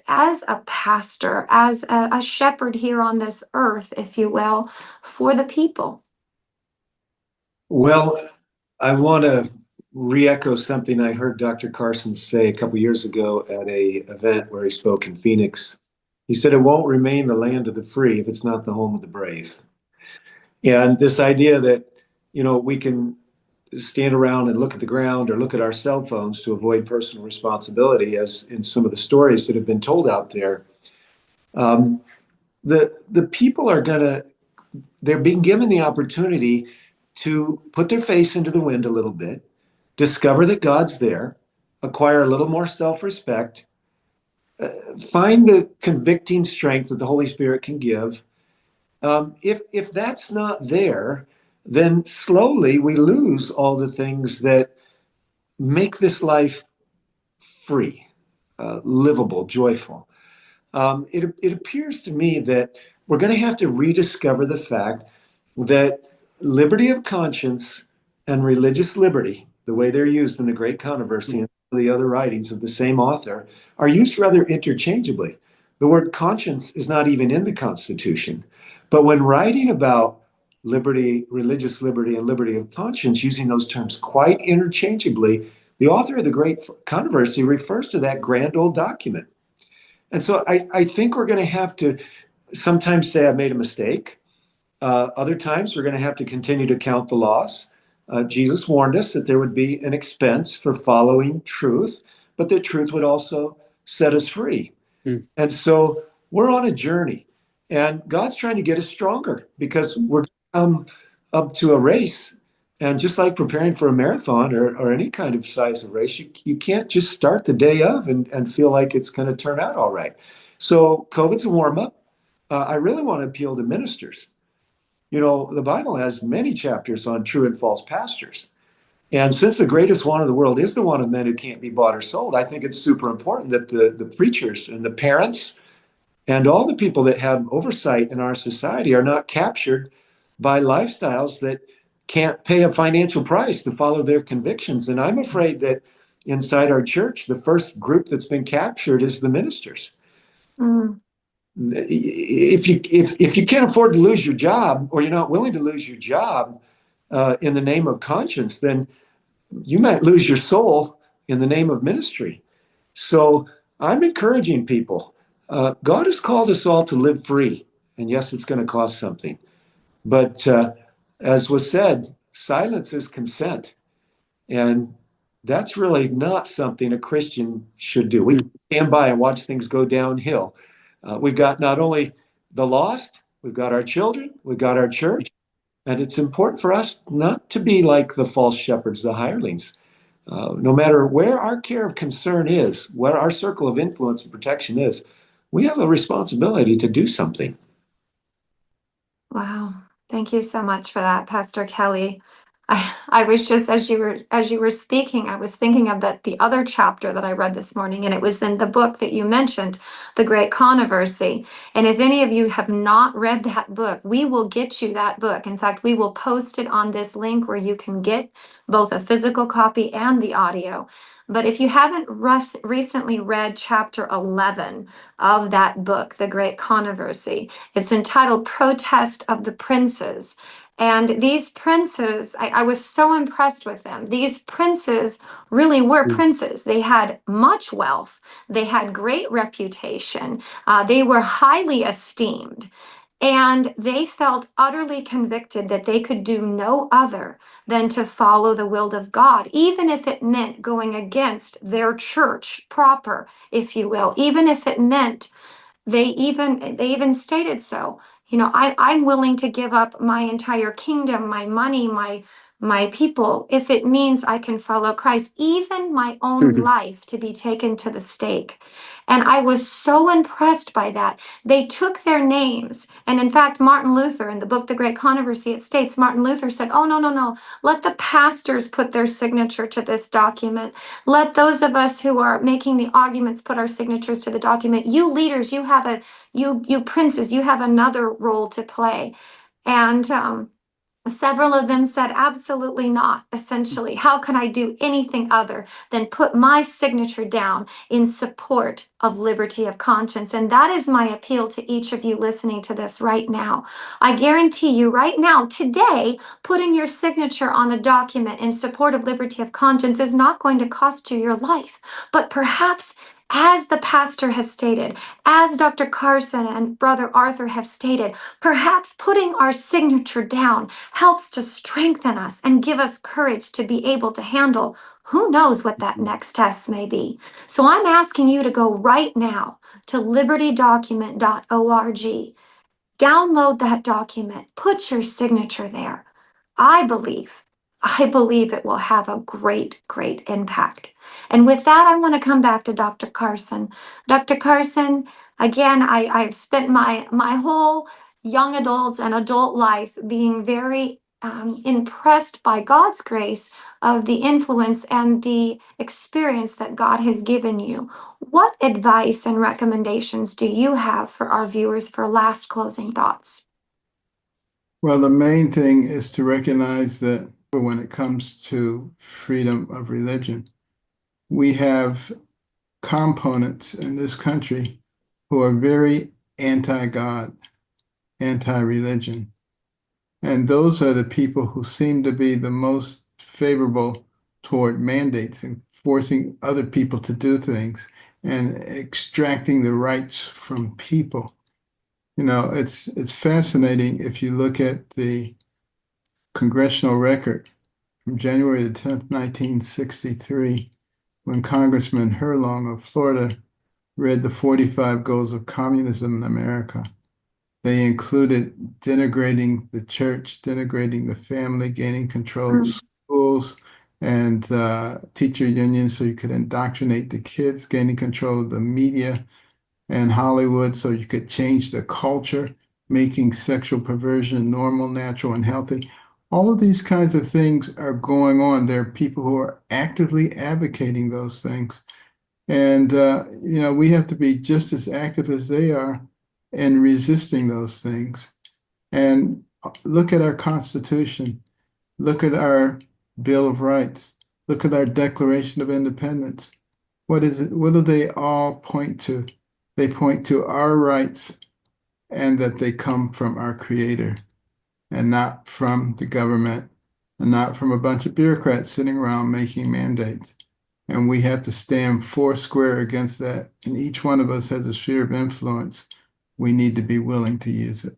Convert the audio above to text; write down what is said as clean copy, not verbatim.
as a pastor, as a shepherd here on this earth, if you will, for the people? Well, I want to re-echo something I heard Dr. Carson say a couple years ago at a event where he spoke in Phoenix. He said, "It won't remain the land of the free if it's not the home of the brave." And this idea that, we can stand around and look at the ground or look at our cell phones to avoid personal responsibility, as in some of the stories that have been told out there. Um, the people they're being given the opportunity to put their face into the wind a little bit, discover that God's there, acquire a little more self-respect, find the convicting strength that the Holy Spirit can give. If that's not there, then slowly we lose all the things that make this life free, livable, joyful. It appears to me that we're going to have to rediscover the fact that liberty of conscience and religious liberty, the way they're used in the Great Controversy and the other writings of the same author, are used rather interchangeably. The word conscience is not even in the Constitution. But when writing about liberty, religious liberty, and liberty of conscience, using those terms quite interchangeably, the author of the Great Controversy refers to that grand old document. And so I think we're going to have to sometimes say, I made a mistake. Other times, we're going to have to continue to count the loss. Jesus warned us that there would be an expense for following truth, but that truth would also set us free. And so we're on a journey, and God's trying to get us stronger because we're up to a race. And just like preparing for a marathon or any kind of size of race, you can't just start the day of and feel like it's going to turn out all right. So COVID's a warm up. I really want to appeal to ministers. The Bible has many chapters on true and false pastors. And since the greatest one in the world is the one of men who can't be bought or sold, I think it's super important that the preachers and the parents and all the people that have oversight in our society are not captured by lifestyles that can't pay a financial price to follow their convictions. And I'm afraid that inside our church, the first group that's been captured is the ministers. Mm. If you can't afford to lose your job, or you're not willing to lose your job in the name of conscience, then you might lose your soul in the name of ministry. So I'm encouraging people. God has called us all to live free. And yes, it's going to cost something. But as was said, silence is consent. And that's really not something a Christian should do. We stand by and watch things go downhill. We've got not only the lost, we've got our children, we've got our church. And it's important for us not to be like the false shepherds, the hirelings. No matter where our care of concern is, what our circle of influence and protection is, we have a responsibility to do something. Wow. Thank you so much for that, Pastor Kelly. I was just, as you were speaking, I was thinking of the other chapter that I read this morning, and it was in the book that you mentioned, The Great Controversy. And if any of you have not read that book, we will get you that book. In fact, we will post it on this link where you can get both a physical copy and the audio. But if you haven't recently read chapter 11 of that book, The Great Controversy, it's entitled Protest of the Princes. And these princes, I was so impressed with them. These princes really were princes. They had much wealth. They had great reputation. They were highly esteemed. And they felt utterly convicted that they could do no other than to follow the will of God, even if it meant going against their church proper, if you will, even if it meant they even stated so. I'm willing to give up my entire kingdom, my money, my people, if it means I can follow Christ, even my own life to be taken to the stake. And I was so impressed by that. They took their names. And in fact, Martin Luther, in the book, The Great Controversy, it states, Martin Luther said, oh, no. Let the pastors put their signature to this document. Let those of us who are making the arguments put our signatures to the document. You leaders, you princes, you have another role to play. And Several of them said, absolutely not, essentially. How can I do anything other than put my signature down in support of liberty of conscience? And that is my appeal to each of you listening to this right now. I guarantee you, right now, today, putting your signature on a document in support of liberty of conscience is not going to cost you your life, but perhaps, as the pastor has stated, as Dr. Carson and Brother Arthur have stated, perhaps putting our signature down helps to strengthen us and give us courage to be able to handle who knows what that next test may be. So I'm asking you to go right now to libertydocument.org. Download that document, put your signature there. I believe, I believe it will have a great, great impact. And with that, I want to come back to Dr. Carson. Dr. Carson, again, I've spent my whole young adult and adult life being very impressed by God's grace of the influence and the experience that God has given you. What advice and recommendations do you have for our viewers for last closing thoughts? Well, the main thing is to recognize that when it comes to freedom of religion, we have components in this country who are very anti-God, anti-religion. And those are the people who seem to be the most favorable toward mandates and forcing other people to do things and extracting the rights from people. You know, it's fascinating if you look at the congressional record from January the 10th, 1963, when Congressman Herlong of Florida read the 45 Goals of Communism in America. They included denigrating the church, denigrating the family, gaining control of schools and teacher unions so you could indoctrinate the kids, gaining control of the media and Hollywood so you could change the culture, making sexual perversion normal, natural, and healthy. All of these kinds of things are going on. There are people who are actively advocating those things. And, we have to be just as active as they are in resisting those things. And look at our Constitution. Look at our Bill of Rights. Look at our Declaration of Independence. What is it? What do they all point to? They point to our rights and that they come from our Creator and not from the government and not from a bunch of bureaucrats sitting around making mandates. And we have to stand foursquare against that. And each one of us has a sphere of influence. We need to be willing to use it.